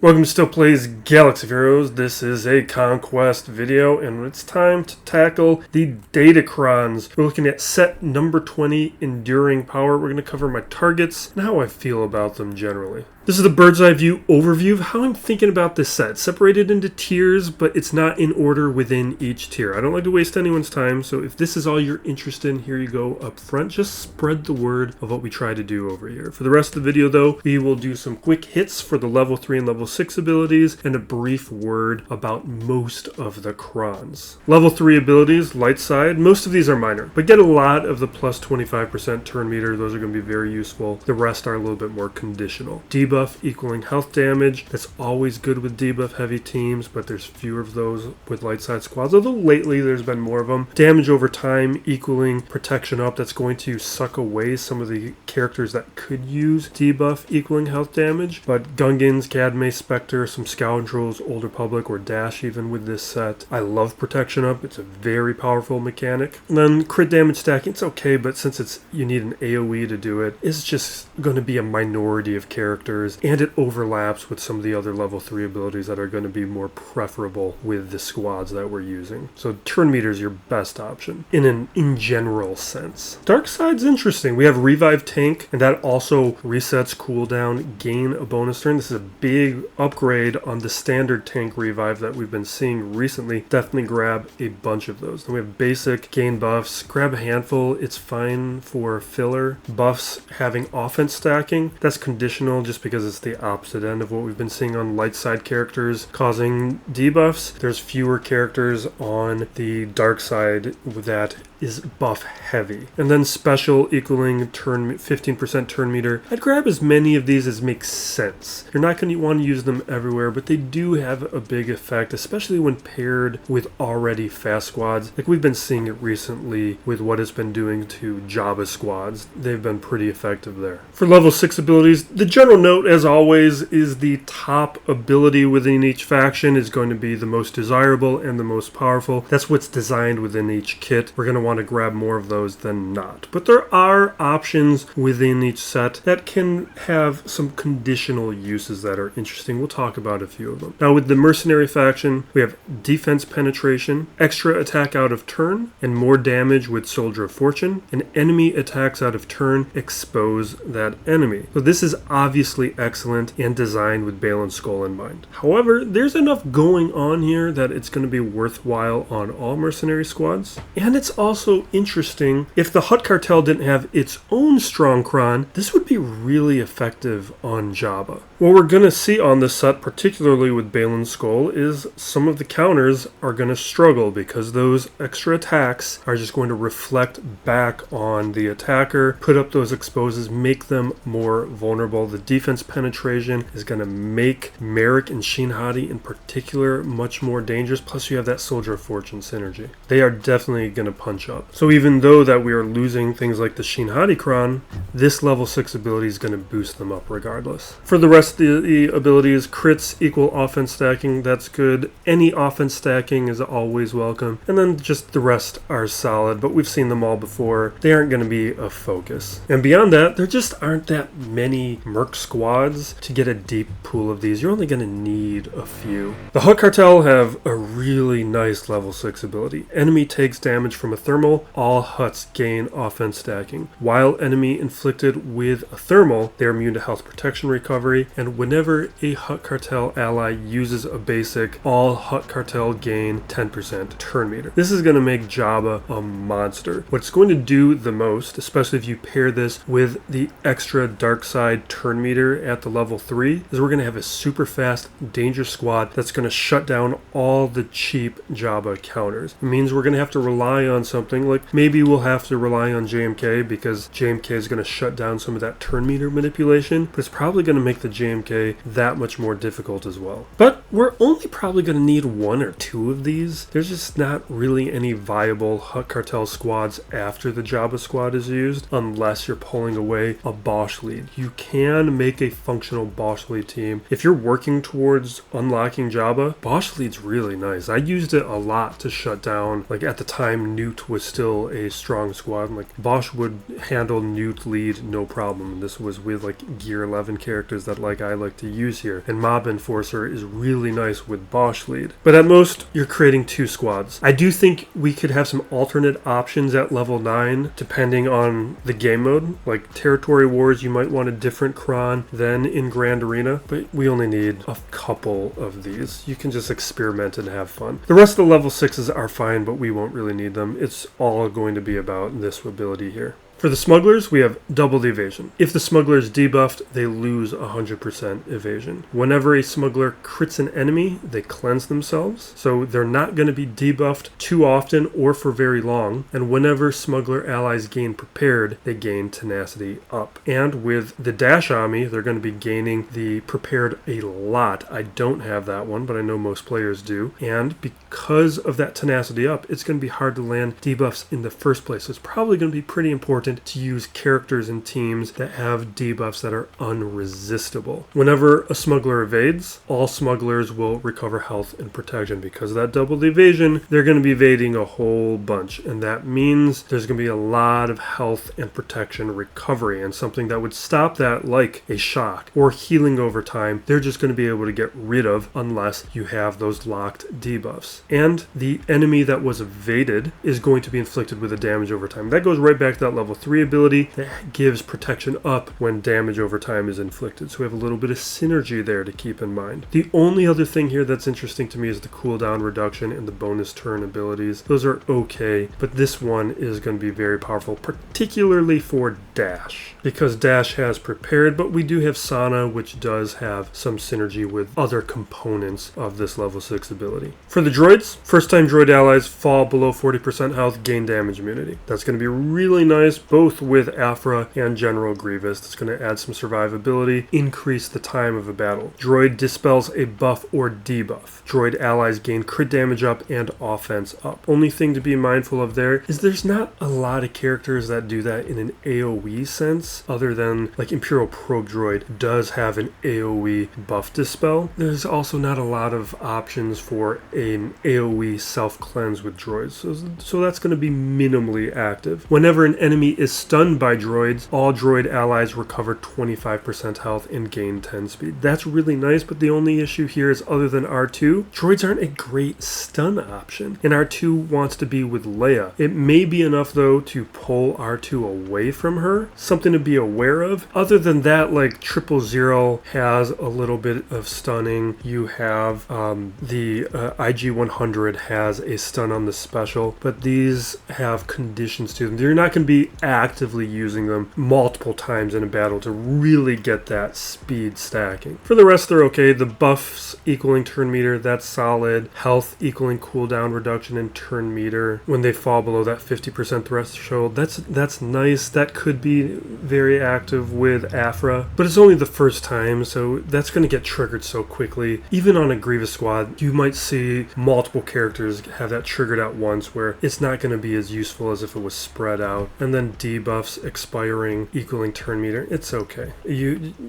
Welcome to Still Plays Galaxy of Heroes. This is a Conquest video, and it's time to tackle the Datacrons. We're looking at set number 20, Enduring Power. We're going to cover my targets and how I feel about them generally. This is the bird's eye view overview of how I'm thinking about this set. Separated into tiers, but it's not in order within each tier. I don't like to waste anyone's time, so if this is all you're interested in, here you go up front. Just spread the word of what we try to do over here. For the rest of the video, though, we will do some quick hits for the level 3 and level 6 abilities, and a brief word about most of the Crons. Level 3 abilities, light side, most of these are minor, but get a lot of the plus 25% turn meter. Those are going to be very useful. The rest are a little bit more conditional. Debuff equaling health damage. That's always good with debuff heavy teams, but there's fewer of those with light side squads, although lately there's been more of them. Damage over time equaling protection up. That's going to suck away some of the characters that could use debuff equaling health damage, but Gungans, Cad Bane, Spectre, some Scoundrels, Old Republic, or Dash even with this set. I love protection up. It's a very powerful mechanic. And then crit damage stacking, it's okay, but since you need an AoE to do it, it's just going to be a minority of characters, and it overlaps with some of the other level 3 abilities that are going to be more preferable with the squads that we're using. So turn meter is your best option in general sense. Dark side's interesting. We have Revive Tank, and that also resets cooldown, gain a bonus turn. This is a big upgrade on the standard tank revive that we've been seeing recently. Definitely grab a bunch of those. Then we have basic gain buffs. Grab a handful. It's fine for filler. Buffs having offense stacking. That's conditional just because it's the opposite end of what we've been seeing on light side characters causing debuffs. There's fewer characters on the dark side that is buff heavy. And then special equaling 15% turn meter. I'd grab as many of these as makes sense. You're not going to want to use them everywhere, but they do have a big effect, especially when paired with already fast squads. Like we've been seeing it recently with what it's been doing to Jabba squads. They've been pretty effective there. For level 6 abilities, the general note, as always, is the top ability within each faction is going to be the most desirable and the most powerful. That's what's designed within each kit. We're going to want to grab more of those than not. But there are options within each set that can have some conditional uses that are interesting. We'll talk about a few of them. Now with the Mercenary faction, we have defense penetration, extra attack out of turn, and more damage with Soldier of Fortune, and enemy attacks out of turn expose that enemy. So this is obviously excellent and designed with Balin's Skull in mind. However, there's enough going on here that it's going to be worthwhile on all Mercenary squads. And it's also interesting, if the Hutt Cartel didn't have its own strong Cron, this would be really effective on Jabba. What we're going to see on this set, particularly with Balin's Skull, is some of the counters are going to struggle because those extra attacks are just going to reflect back on the attacker, put up those exposes, make them more vulnerable. The defense penetration is going to make Merrick and Shin Hati in particular much more dangerous, plus you have that Soldier of Fortune synergy. They are definitely going to punch up. So even though that we are losing things like the Shin Hati Cron, this level 6 ability is going to boost them up regardless. For the rest of the abilities, crits equal offense stacking. That's good. Any offense stacking is always welcome. And then just the rest are solid, but we've seen them all before. They aren't going to be a focus. And beyond that, there just aren't that many Merc squads to get a deep pool of these. You're only going to need a few. The Hutt Cartel have a really nice level 6 ability. Enemy takes damage from a thermal, all Hutts gain offense stacking. While enemy inflicted with a thermal, they are immune to health protection recovery, and whenever a Hutt Cartel ally uses a basic, all Hutt Cartel gain 10% turn meter. This is going to make Jabba a monster. What it's going to do the most, especially if you pair this with the extra dark side turn meter at the level 3, is we're going to have a super fast danger squad that's going to shut down all the cheap Jabba counters. It means we're going to have to rely on something like, maybe we'll have to rely on JMK because JMK is going to shut down some of that turn meter manipulation, but it's probably going to make the JMK that much more difficult as well. But we're only probably going to need 1 or 2 of these. There's just not really any viable Hutt Cartel squads after the Jabba squad is used, unless you're pulling away a Bosch lead. You can make a functional Bosch lead team. If you're working towards unlocking Jabba, Bosch lead's really nice. I used it a lot to shut down, like at the time, new was still a strong squad. Like Bosch would handle Newt lead no problem. And this was with like gear 11 characters that I like to use here. And Mob Enforcer is really nice with Bosch lead. But at most, you're creating 2 squads. I do think we could have some alternate options at level 9 depending on the game mode. Like Territory Wars, you might want a different Cron than in Grand Arena, but we only need a couple of these. You can just experiment and have fun. The rest of the level 6s are fine, but we won't really need them. It's all going to be about this ability here. For the Smugglers, we have double the evasion. If the Smuggler is debuffed, they lose 100% evasion. Whenever a Smuggler crits an enemy, they cleanse themselves, so they're not going to be debuffed too often or for very long. And whenever Smuggler allies gain prepared, they gain tenacity up. And with the Dash Army, they're going to be gaining the prepared a lot. I don't have that one, but I know most players do. And because of that tenacity up, it's going to be hard to land debuffs in the first place. So it's probably going to be pretty important to use characters and teams that have debuffs that are unresistible. Whenever a Smuggler evades, all Smugglers will recover health and protection. Because of that double evasion, they're going to be evading a whole bunch, and that means there's going to be a lot of health and protection recovery, and something that would stop that, like a shock or healing over time, they're just going to be able to get rid of unless you have those locked debuffs. And the enemy that was evaded is going to be inflicted with a damage over time. That goes right back to that level 3 ability that gives protection up when damage over time is inflicted. So we have a little bit of synergy there to keep in mind. The only other thing here that's interesting to me is the cooldown reduction and the bonus turn abilities. Those are okay, but this one is going to be very powerful, particularly for Dash, because Dash has prepared, but we do have Sana, which does have some synergy with other components of this level 6 ability. For the droids, first time droid allies fall below 40% health, gain damage immunity. That's going to be really nice, both with Afra and General Grievous. It's going to add some survivability, increase the time of a battle. Droid dispels a buff or debuff. Droid allies gain crit damage up and offense up. Only thing to be mindful of there is there's not a lot of characters that do that in an AoE sense, other than like Imperial Probe Droid does have an AoE buff dispel. There's also not a lot of options for an AoE self-cleanse with droids, so that's going to be minimally active. Whenever an enemy is stunned by droids, all droid allies recover 25% health and gain 10 speed. That's really nice, but the only issue here is other than R2, droids aren't a great stun option, and R2 wants to be with Leia. It may be enough though to pull R2 away from her, something to be aware of. Other than that, like 000 has a little bit of stunning. You have the IG-100 has a stun on the special, but these have conditions to them. You're not going to be actively using them multiple times in a battle to really get that speed stacking. For the rest, they're okay. The buffs equaling turn meter, that's solid. Health equaling cooldown reduction in turn meter when they fall below that 50% threshold. That's nice. That could be very active with Afra, but it's only the first time, so that's going to get triggered so quickly. Even on a Grievous squad, you might see multiple characters have that triggered at once, where it's not going to be as useful as if it was spread out. And then debuffs expiring equaling turn meter, it's okay.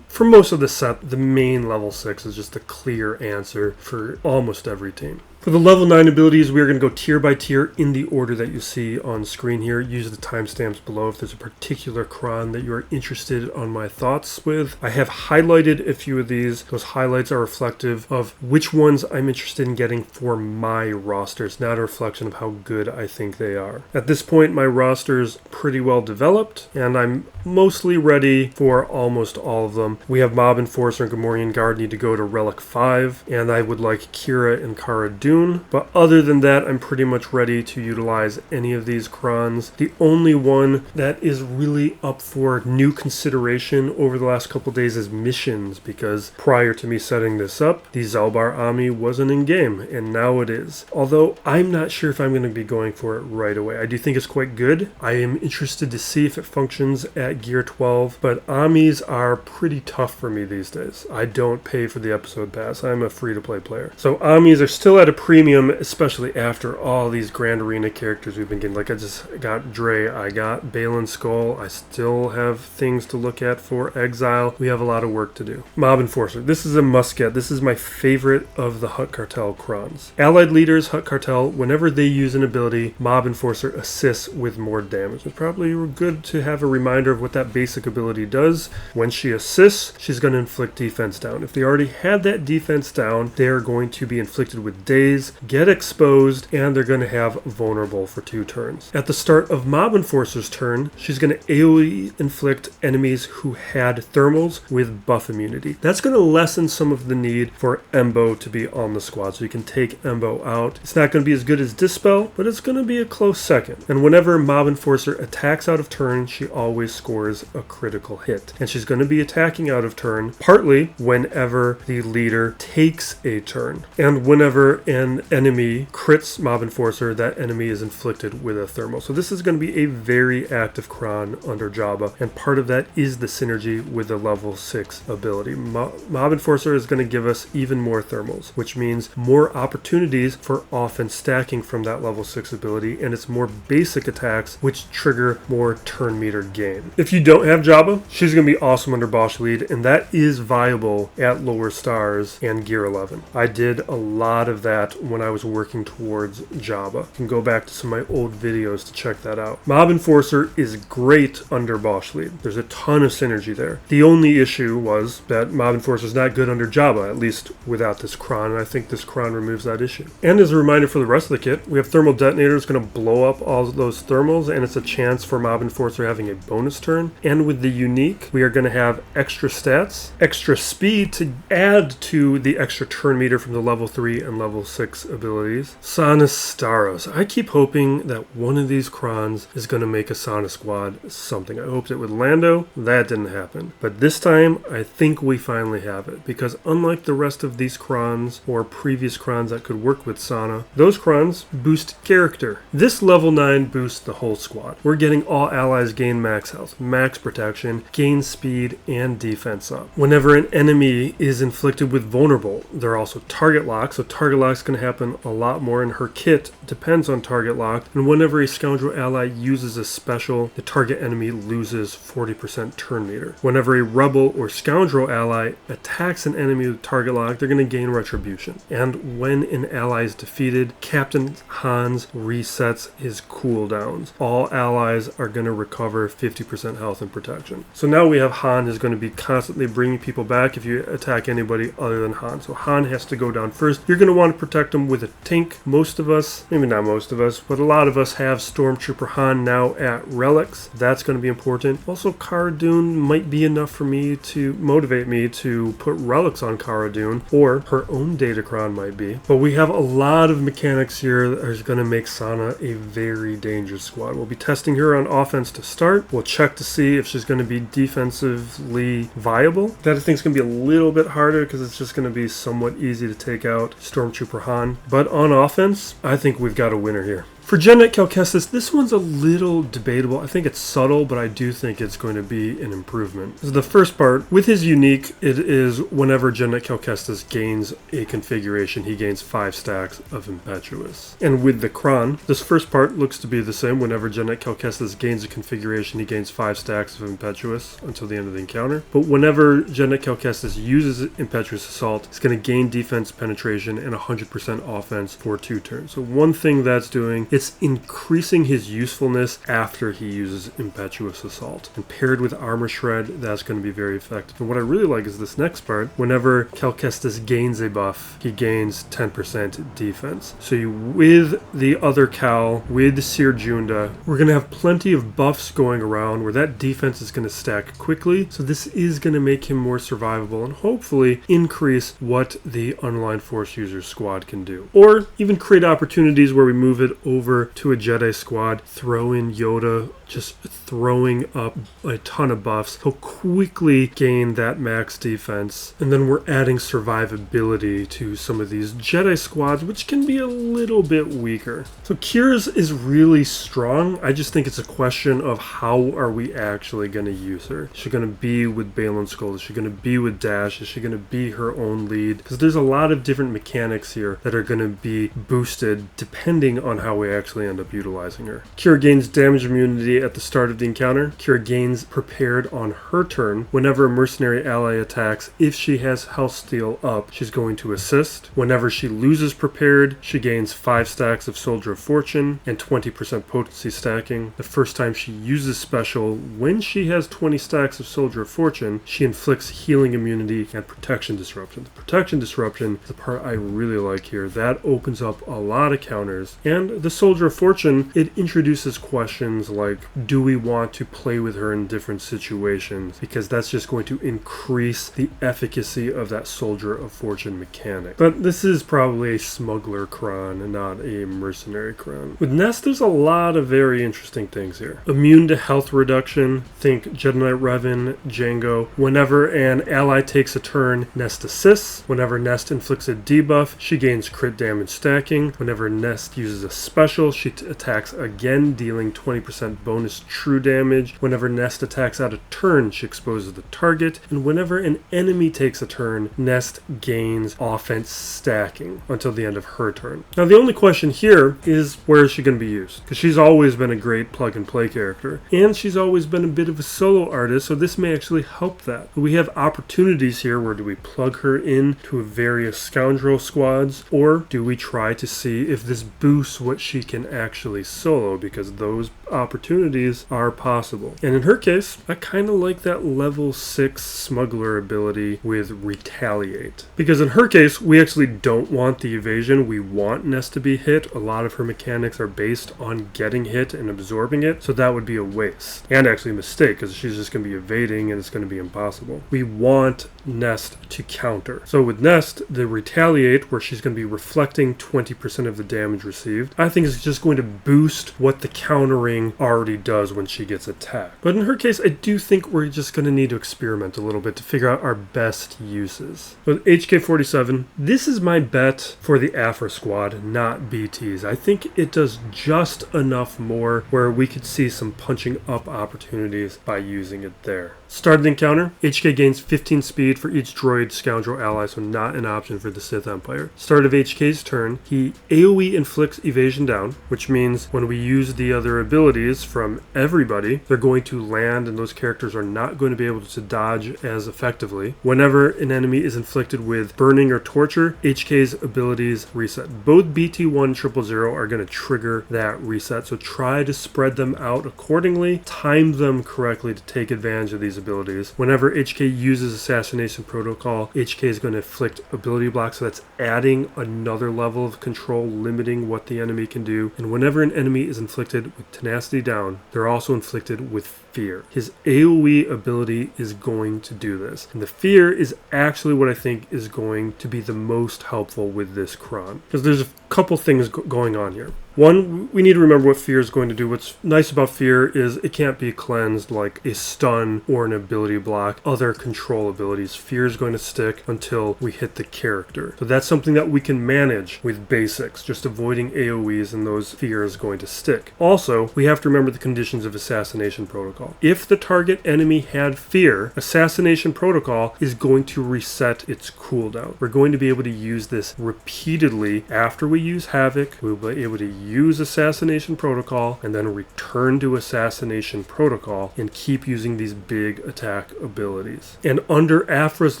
For most of the set, the main level 6 is just a clear answer for almost every team. For the level 9 abilities, we are going to go tier by tier in the order that you see on screen here. Use the timestamps below if there's a particular Cron that you are interested on my thoughts with. I have highlighted a few of these. Those highlights are reflective of which ones I'm interested in getting for my rosters, not a reflection of how good I think they are. At this point, my roster's pretty well developed, and I'm mostly ready for almost all of them. We have Mob Enforcer and Gamorrean Guard need to go to Relic 5, and I would like Qi'ra and Cara Dune. But other than that, I'm pretty much ready to utilize any of these Crons. The only one that is really up for new consideration over the last couple days is missions, because prior to me setting this up, the Zalbar Army wasn't in game, and now it is. Although I'm not sure if I'm going to be going for it right away. I do think it's quite good. I am interested to see if it functions at Gear 12, but armies are pretty tough for me these days. I don't pay for the episode pass. I'm a free-to-play player. So armies are still at a premium, especially after all these Grand Arena characters we've been getting. Like I just got Dre, I got Balin Skull, I still have things to look at for Exile. We have a lot of work to do. Mob Enforcer, this is a must get. This is my favorite of the Hutt Cartel Crons. Allied leaders, Hutt Cartel, whenever they use an ability, Mob Enforcer assists with more damage. It's probably good to have a reminder of what that basic ability does. When she assists, she's going to inflict defense down. If they already had that defense down, they are going to be inflicted with daze, get exposed, and they're going to have vulnerable for 2 turns. At the start of Mob Enforcer's turn, she's going to AoE inflict enemies who had thermals with buff immunity. That's going to lessen some of the need for Embo to be on the squad, so you can take Embo out. It's not going to be as good as Dispel, but it's going to be a close second. And whenever Mob Enforcer attacks out of turn, she always scores a critical hit. And she's going to be attacking out of turn, partly whenever the leader takes a turn. And whenever an enemy crits Mob Enforcer, that enemy is inflicted with a thermal. So this is going to be a very active Cron under Jabba, and part of that is the synergy with the level 6 ability. Mob Enforcer is going to give us even more thermals, which means more opportunities for offense stacking from that level 6 ability, and it's more basic attacks which trigger more turn meter gain. If you don't have Jabba, she's going to be awesome under Bosch lead, and that is viable at lower stars and gear 11. I did a lot of that when I was working towards Jabba. You can go back to some of my old videos to check that out. Mob Enforcer is great under Bosch lead. There's a ton of synergy there. The only issue was that Mob Enforcer is not good under Jabba, at least without this Cron, and I think this Cron removes that issue. And as a reminder for the rest of the kit, we have Thermal Detonator is going to blow up all of those thermals, and it's a chance for Mob Enforcer having a bonus turn. And with the unique, we are going to have extra stats, extra speed to add to the extra turn meter from the level 3 and level 6 abilities. Sana Starros. I keep hoping that one of these Crons is going to make a Sana squad something. I hoped it with Lando. That didn't happen. But this time, I think we finally have it, because unlike the rest of these Crons or previous Crons that could work with Sana, those Crons boost character. This level 9 boosts the whole squad. We're getting all allies gain max health, max protection, gain speed, and defense up. Whenever an enemy is inflicted with vulnerable, they're also target locked, so target lock is going to happen a lot more, and her kit depends on target lock. And whenever a scoundrel ally uses a special, the target enemy loses 40% turn meter. Whenever a rebel or scoundrel ally attacks an enemy with target lock, they're going to gain retribution. And when an ally is defeated, Captain Hans resets his cooldowns. All allies are going to recover 50% health and protection. So now we have Han is going to be constantly bringing people back if you attack anybody other than Han. So Han has to go down first. You're going to want to protect him with a Tink. Most of us, maybe not most of us, but a lot of us have Stormtrooper Han now at relics. That's going to be important. Also, Cara Dune might be enough for me to motivate me to put relics on Cara Dune, or her own Datacron might be. But we have a lot of mechanics here that are going to make Sana a very dangerous squad. We'll be testing her on offense to start. We'll check to see if she's going to be defensively viable. That I think is going to be a little bit harder because it's just going to be somewhat easy to take out Stormtrooper Han. But on offense, I think we've got a winner here. For Genet Cal Kestis, this one's a little debatable. I think it's subtle, but I do think it's going to be an improvement. So the first part, with his unique, it is whenever Genet Cal Kestis gains a configuration, he gains 5 stacks of Impetuous. And with the Cron, this first part looks to be the same. Whenever Genet Cal Kestis gains a configuration, he gains 5 stacks of Impetuous until the end of the encounter. But whenever Genet Cal Kestis uses Impetuous Assault, it's going to gain defense penetration and 100% offense for 2 turns. So one thing that's doing, it's increasing his usefulness after he uses Impetuous Assault. And paired with Armor Shred, that's going to be very effective. And what I really like is this next part. Whenever Cal Kestis gains a buff, he gains 10% defense. So with the other Cal, with Seer Junda, we're going to have plenty of buffs going around where that defense is going to stack quickly. So this is going to make him more survivable and hopefully increase what the Unaligned Force User squad can do. Or even create opportunities where we move it over to a Jedi squad, throw in Yoda, just throwing up a ton of buffs. He'll quickly gain that max defense. And then we're adding survivability to some of these Jedi squads, which can be a little bit weaker. So Qi'ra's is really strong. I just think it's a question of how are we actually going to use her. Is she going to be with Baylan Skoll? Is she going to be with Dash? Is she going to be her own lead? Because there's a lot of different mechanics here that are going to be boosted depending on how we actually end up utilizing her. Qi'ra gains damage immunity at the start of the encounter. Qi'ra gains prepared on her turn. Whenever a mercenary ally attacks, if she has health steal up, she's going to assist. Whenever she loses prepared, she gains 5 stacks of Soldier of Fortune and 20% potency stacking. The first time she uses special, when she has 20 stacks of Soldier of Fortune, she inflicts healing immunity and protection disruption. The protection disruption is the part I really like here. That opens up a lot of counters. And the Soldier of Fortune, it introduces questions like, do we want to play with her in different situations? Because that's just going to increase the efficacy of that Soldier of Fortune mechanic. But this is probably a smuggler Cron and not a mercenary Cron. With Nest, there's a lot of very interesting things here. Immune to health reduction, think Jedi Knight Revan, Jango. Whenever an ally takes a turn, Nest assists. Whenever Nest inflicts a debuff, she gains crit damage stacking. Whenever Nest uses a special, she attacks again, dealing 20% bonus true damage. Whenever Nest attacks out of turn, she exposes the target. And whenever an enemy takes a turn, Nest gains offense stacking until the end of her turn. Now the only question here is, where is she going to be used? Because she's always been a great plug and play character, and she's always been a bit of a solo artist, so this may actually help that. We have opportunities here. Where do we plug her in to various scoundrel squads, or do we try to see if this boosts what she can actually solo, because those opportunities are possible. And in her case, I kind of like that level 6 smuggler ability with retaliate, because in her case we actually don't want the evasion. We want Nest to be hit. A lot of her mechanics are based on getting hit and absorbing it, so that would be a waste and actually a mistake, because she's just going to be evading and it's going to be impossible. We want Nest to counter. So with Nest, the retaliate, where she's going to be reflecting 20% of the damage received, I think is just going to boost what the countering already does when she gets attacked. But in her case, I do think we're just going to need to experiment a little bit to figure out our best uses. With HK47, this is my bet for the Afra squad, not BTs. I think it does just enough more where we could see some punching up opportunities by using it there. Start of the encounter, HK gains 15 speed for each droid scoundrel ally, so not an option for the Sith Empire. Start of HK's turn, he AoE inflicts evasion down, which means when we use the other abilities from everybody, they're going to land and those characters are not going to be able to dodge as effectively. Whenever an enemy is inflicted with burning or torture, HK's abilities reset. Both BT1 000 are going to trigger that reset, so try to spread them out accordingly, time them correctly to take advantage of these abilities. Whenever HK uses Assassination Protocol, HK is going to inflict ability blocks, so that's adding another level of control, limiting what the enemy can do. And whenever an enemy is inflicted with Tenacity down, they're also inflicted with Fear. His AoE ability is going to do this. And the Fear is actually what I think is going to be the most helpful with this Cron, because there's a couple things going on here. One, we need to remember what Fear is going to do. What's nice about Fear is it can't be cleansed like a stun or an ability block, other control abilities. Fear is going to stick until we hit the character. So that's something that we can manage with basics, just avoiding AoEs, and those Fear is going to stick. Also, we have to remember the conditions of Assassination Protocol. If the target enemy had Fear, Assassination Protocol is going to reset its cooldown. We're going to be able to use this repeatedly. After we use Havoc, we'll be able to use Assassination Protocol and then return to Assassination Protocol and keep using these big attack abilities. And under Afra's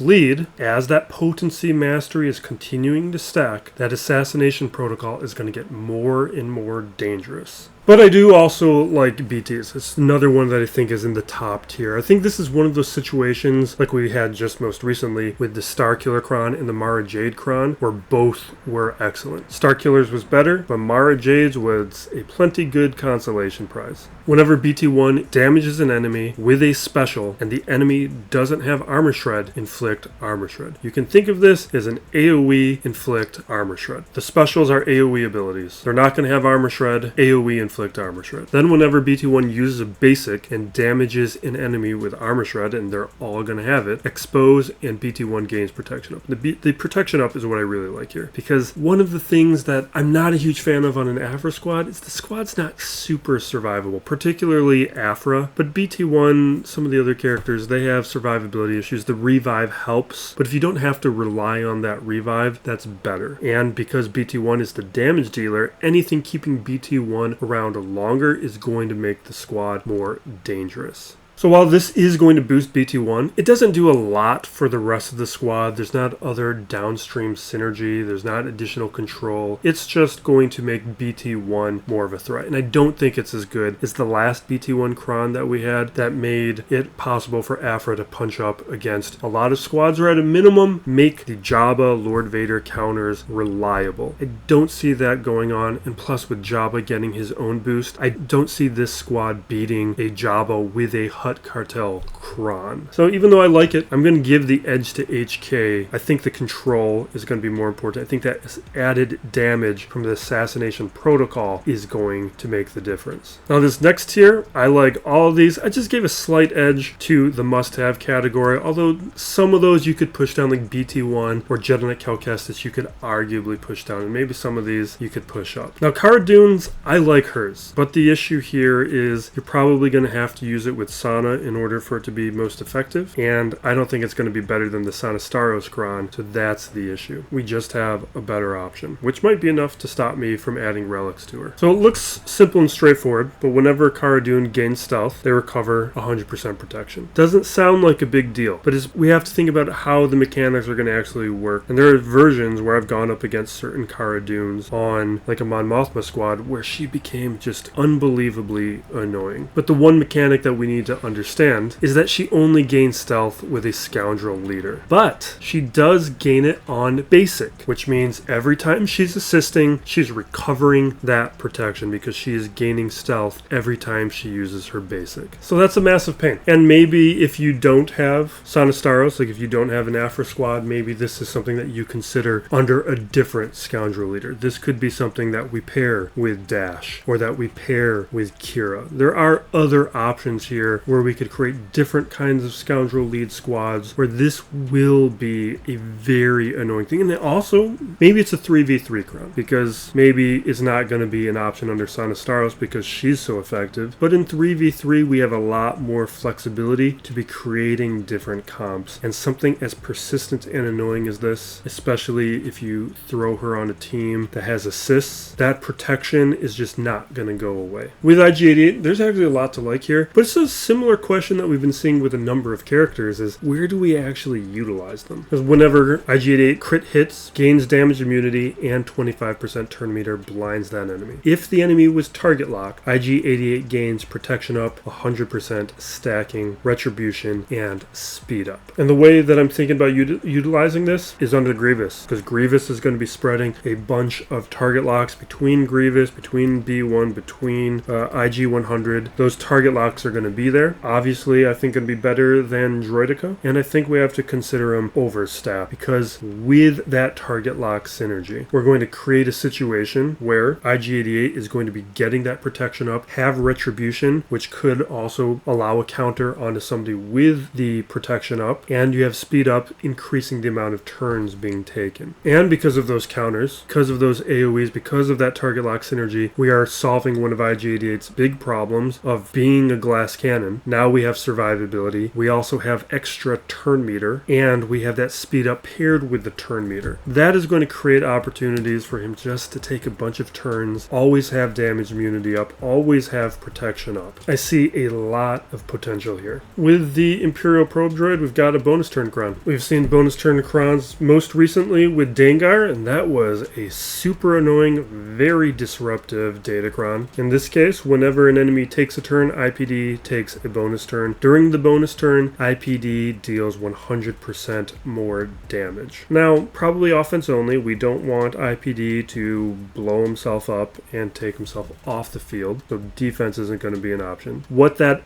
lead, as that potency mastery is continuing to stack, that Assassination Protocol is going to get more and more dangerous. But I do also like BTs. It's another one that I think is in the top tier. I think this is one of those situations like we had just most recently with the Starkiller Cron and the Mara Jade Cron, where both were excellent. Starkillers was better, but Mara Jade's was a plenty good consolation prize. Whenever BT1 damages an enemy with a special and the enemy doesn't have Armor Shred, inflict Armor Shred. You can think of this as an AoE inflict Armor Shred. The specials are AoE abilities. They're not going to have Armor Shred, AoE inflict inflict armor shred. Then whenever BT1 uses a basic and damages an enemy with armor shred, and they're all going to have it, expose and BT1 gains protection up. The protection up is what I really like here, because one of the things that I'm not a huge fan of on an Afra squad is the squad's not super survivable, particularly Afra, but BT1, some of the other characters, they have survivability issues. The revive helps, but if you don't have to rely on that revive, that's better. And because BT1 is the damage dealer, anything keeping BT1 around longer is going to make the squad more dangerous. So while this is going to boost BT1, it doesn't do a lot for the rest of the squad. There's not other downstream synergy. There's not additional control. It's just going to make BT1 more of a threat. And I don't think it's as good as the last BT1 Cron that we had that made it possible for Afra to punch up against a lot of squads, or at a minimum, make the Jabba Lord Vader counters reliable. I don't see that going on. And plus, with Jabba getting his own boost, I don't see this squad beating a Jabba with a Hutt Cartel Cron. So even though I like it, I'm going to give the edge to HK. I think the control is going to be more important. I think that added damage from the assassination protocol is going to make the difference. Now this next tier, I like all of these. I just gave a slight edge to the must-have category, although some of those you could push down, like BT1 or Jedi Knight Cal Kestis, you could arguably push down, and maybe some of these you could push up. Now Cara Dune's, I like hers, but the issue here is you're probably going to have to use it with Sana in order for it to be most effective, and I don't think it's going to be better than the Starros Cron, so that's the issue. We just have a better option, which might be enough to stop me from adding relics to her. So it looks simple and straightforward, but whenever Cara Dune gains stealth, they recover 100% protection. Doesn't sound like a big deal, but we have to think about how the mechanics are going to actually work, and there are versions where I've gone up against certain Cara Dunes on like a Mon Mothma squad where she became just unbelievably annoying. But the one mechanic that we need to understand is that she only gains stealth with a scoundrel leader, but she does gain it on basic, which means every time she's assisting, she's recovering that protection because she is gaining stealth every time she uses her basic. So that's a massive pain. And maybe if you don't have Sana Starros, like if you don't have an Afra squad, maybe this is something that you consider under a different scoundrel leader. This could be something that we pair with Dash, or that we pair with Qi'ra. There are other options here where we could create different kinds of scoundrel lead squads where this will be a very annoying thing. And then also, maybe it's a 3v3 Cron, because maybe it's not going to be an option under Sana Starros because she's so effective. But in 3v3, we have a lot more flexibility to be creating different comps. And something as persistent and annoying as this, especially if you throw her on a team that has assists, that protection is just not going to go away. With IG-88, there's actually a lot to like here, but it's a similar question that we've been seeing with a number of characters is where do we actually utilize them? Because whenever IG-88 crit hits, gains damage immunity, and 25% turn meter blinds that enemy. If the enemy was target locked, IG-88 gains protection up, 100% stacking, retribution, and speed up. And the way that I'm thinking about utilizing this is under Grievous, because Grievous is going to be spreading a bunch of target locks between Grievous, between B1, between IG-100. Those target locks are going to be there. Obviously, I think it'd be better than Droidica, and I think we have to consider him over STAP, because with that target lock synergy, we're going to create a situation where IG-88 is going to be getting that protection up, have retribution, which could also allow a counter onto somebody with the protection up, and you have speed up, increasing the amount of turns being taken. And because of those counters, because of those AoEs, because of that target lock synergy, we are solving one of IG-88's big problems of being a glass cannon. Now we have survivability, we also have extra turn meter, and we have that speed up paired with the turn meter. That is going to create opportunities for him just to take a bunch of turns, always have damage immunity up, always have protection up. I see a lot of potential here. With the Imperial Probe Droid, we've got a bonus turn Cron. We've seen bonus turn Crons most recently with Dengar, and that was a super annoying, very disruptive Datacron. In this case, whenever an enemy takes a turn, IPD takes a bonus turn. During the bonus turn, IPD deals 100% more damage. Now, probably offense only. We don't want IPD to blow himself up and take himself off the field, so defense isn't going to be an option. What that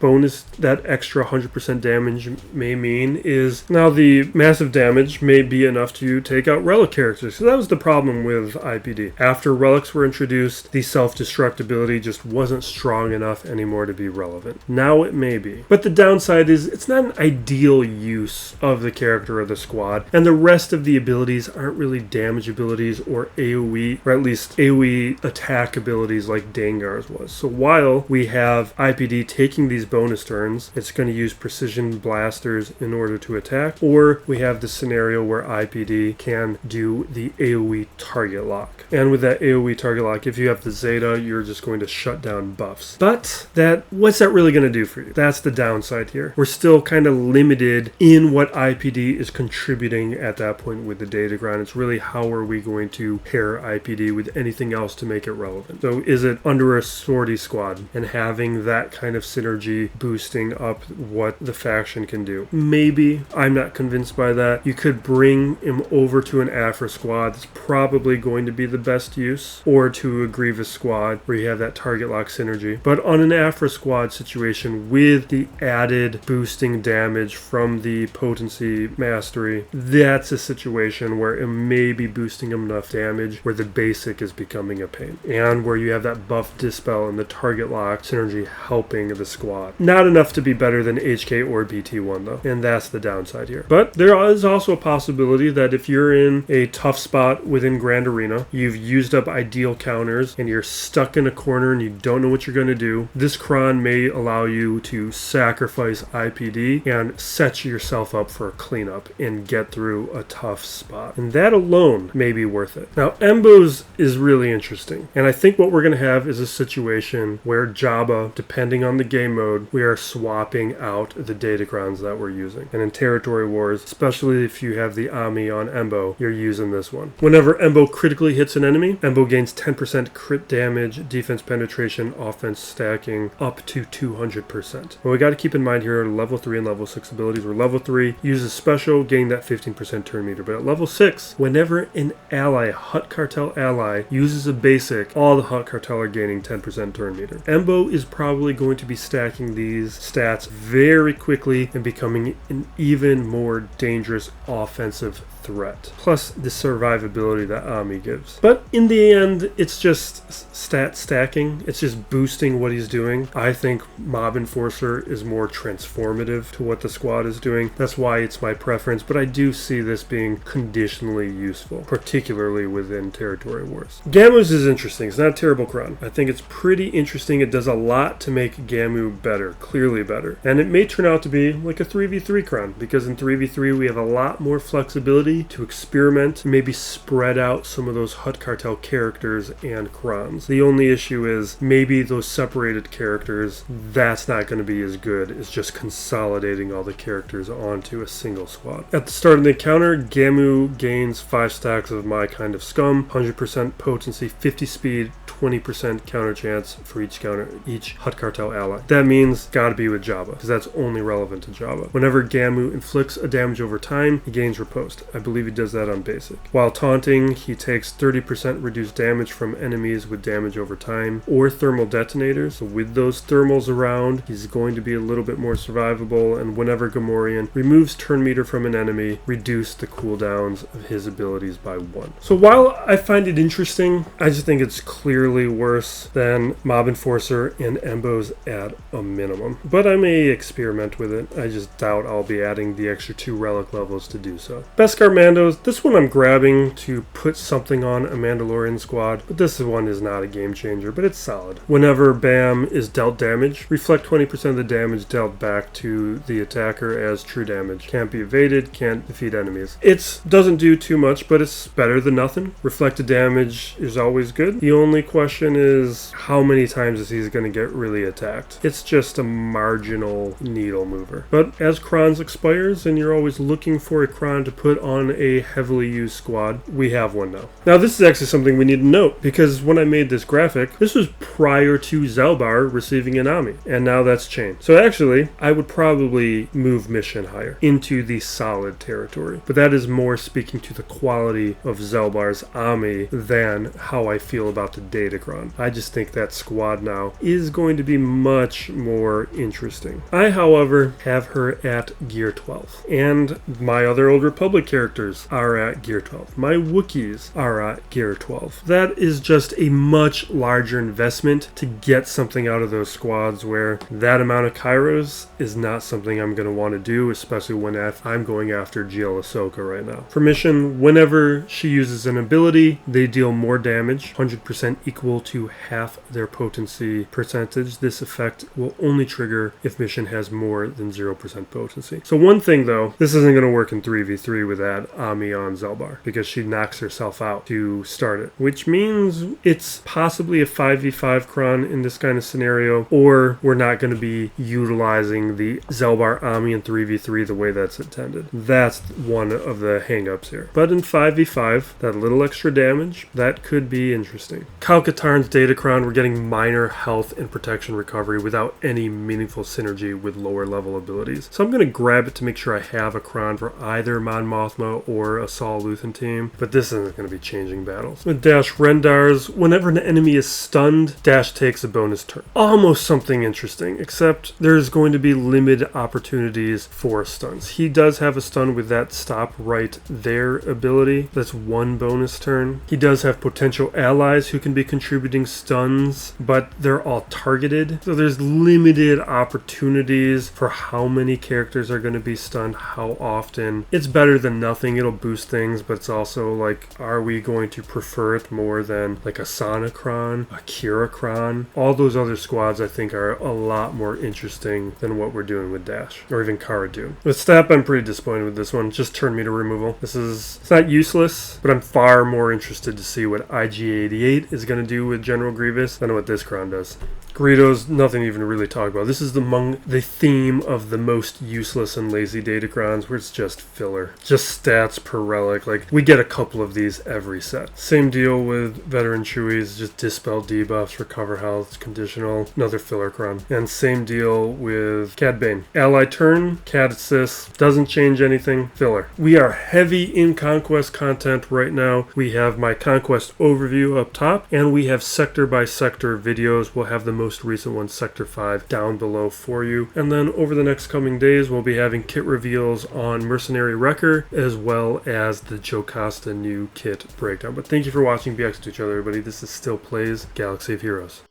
extra 100% damage may mean is now the massive damage may be enough to take out relic characters. So that was the problem with IPD. After relics were introduced, the self-destruct ability just wasn't strong enough anymore to be relevant. Now it may be. But the downside is it's not an ideal use of the character or the squad, and the rest of the abilities aren't really damage abilities or AoE, or at least AoE attack abilities like Dengar's was. So while we have IPD taking these bonus turns, it's going to use precision blasters in order to attack, or we have the scenario where IPD can do the AoE target lock. And with that AoE target lock, if you have the Zeta, you're just going to shut down buffs. But what's that really going to do for you? That's the downside here. We're still kind of limited in what IPD is contributing at that point with the Datacron. It's really how are we going to pair IPD with anything else to make it relevant. So is it under a sortie squad and having that kind of synergy boosting up what the faction can do? Maybe. I'm not convinced by that. You could bring him over to an Afra squad. That's probably going to be the best use, or to a Grievous squad where you have that target lock synergy. But on an Afra squad situation with the added boosting damage from the potency mastery, that's a situation where it may be boosting him enough damage where the basic is becoming a pain, and where you have that buff dispel and the target lock synergy helping the squad. Not enough to be better than HK or BT1 though, and that's the downside here. But there is also a possibility that if you're in a tough spot within Grand Arena, you've used up ideal counters, and you're stuck in a corner and you don't know what you're going to do, this Cron may allow you to sacrifice IPD and set yourself up for a cleanup and get through a tough spot. And that alone may be worth it. Now, Embo's is really interesting, and I think what we're going to have is a situation where Jabba, depending on the game mode, we are swapping out the Datacrons that we're using. And in Territory Wars, especially if you have the Ami on Embo, you're using this one. Whenever Embo critically hits an enemy, Embo gains 10% crit damage, defense penetration, offense stacking, up to 200%. What we got to keep in mind here are level 3 and level 6 abilities, where level 3 uses special, gain that 15% turn meter. But at level 6, whenever an ally, Hutt Cartel ally, uses a basic, all the Hutt Cartel are gaining 10% turn meter. Embo is probably going to be stacking these stats very quickly and becoming an even more dangerous offensive threat, plus the survivability that Ami gives. But in the end, it's just stat stacking. It's just boosting what he's doing. I think Mob Enforcer is more transformative to what the squad is doing. That's why it's my preference, but I do see this being conditionally useful, particularly within Territory Wars. Gamu's is interesting. It's not a terrible Cron. I think it's pretty interesting. It does a lot to make Gamu better, clearly better. And it may turn out to be like a 3v3 Cron, because in 3v3 we have a lot more flexibility to experiment, maybe spread out some of those Hutt Cartel characters and Crons. The only issue is maybe those separated characters, that's not going to be as good as just consolidating all the characters onto a single squad. At the start of the encounter, Gamu gains 5 stacks of My Kind of Scum, 100% potency, 50 speed, 20% counter chance for each Hutt Cartel ally. That means gotta be with Jabba, because that's only relevant to Jabba. Whenever Gamu inflicts a damage over time, he gains riposte. I believe he does that on basic. While taunting, he takes 30% reduced damage from enemies with damage over time, or thermal detonators. So with those thermals around, he's going to be a little bit more survivable, and whenever Gamorrean removes turn meter from an enemy, reduce the cooldowns of his abilities by 1. So while I find it interesting, I just think it's clearly worse than Mob Enforcer and Embo's at a minimum. But I may experiment with it. I just doubt I'll be adding the extra 2 relic levels to do so. Beskar Mandos, this one I'm grabbing to put something on a Mandalorian squad, but this one is not a game changer, but it's solid. Whenever Bam is dealt damage, reflect 20% of the damage dealt back to the attacker as true damage. Can't be evaded, can't defeat enemies. It doesn't do too much, but it's better than nothing. Reflected damage is always good. The only question is how many times is he going to get really attacked. It's just a marginal needle mover. But as Crons expires and you're always looking for a Cron to put on on a heavily used squad, we have one now. Now this is actually something we need to note, because when I made this graphic, this was prior to Zelbar receiving an Ami, and now that's changed. So actually, I would probably move mission higher into the solid territory, but that is more speaking to the quality of Zelbar's Ami than how I feel about the Datacron. I just think that squad now is going to be much more interesting. I, however, have her at Gear 12, and my other Old Republic characters are at Gear 12. My Wookiees are at Gear 12. That is just a much larger investment to get something out of those squads, where that amount of Kairos is not something I'm going to want to do, especially when I'm going after GL Ahsoka right now. For mission, whenever she uses an ability, they deal more damage, 100% equal to half their potency percentage. This effect will only trigger if mission has more than 0% potency. So one thing though, this isn't going to work in 3v3 with that Ami on Zelbar, because she knocks herself out to start it, which means it's possibly a 5v5 Cron in this kind of scenario, or we're not going to be utilizing the Zelbar Ami in 3v3 the way that's intended. That's one of the hang-ups here. But in 5v5, that little extra damage, that could be interesting. Katarn's Datacron, we're getting minor health and protection recovery without any meaningful synergy with lower level abilities. So I'm going to grab it to make sure I have a Cron for either Mon Mothma or a Saul Luthen team, but this isn't going to be changing battles. With Dash Rendar's, whenever an enemy is stunned, Dash takes a bonus turn. Almost something interesting, except there's going to be limited opportunities for stuns. He does have a stun with that stop right there ability. That's one bonus turn. He does have potential allies who can be contributing stuns, but they're all targeted. So there's limited opportunities for how many characters are going to be stunned, how often. It's better than nothing. It'll boost things, but it's also like, are we going to prefer it more than like a Sonicron, a Qi'ra Cron? All those other squads I think are a lot more interesting than what we're doing with Dash, or even Cara Dune. With STAP, I'm pretty disappointed with this one. Just turned me to removal. It's not useless, but I'm far more interested to see what IG-88 is going to do with General Grievous than what this Cron does. Greedo's nothing even to really talk about. This is among the theme of the most useless and lazy Datacrons, where it's just filler. Just stats per relic. Like, we get a couple of these every set. Same deal with Veteran Chewies, just dispel debuffs, recover health, conditional, another filler Cron. And same deal with Cad Bane. Ally turn, Cad assist, doesn't change anything, filler. We are heavy in Conquest content right now. We have my Conquest overview up top, and we have sector by sector videos. We'll have the most recent one, Sector 5, down below for you. And then over the next coming days, we'll be having kit reveals on Mercenary Wrecker, as well as the Jocasta new kit breakdown. But thank you for watching. Be excellent to each other, everybody. This is Still Plays Galaxy of Heroes.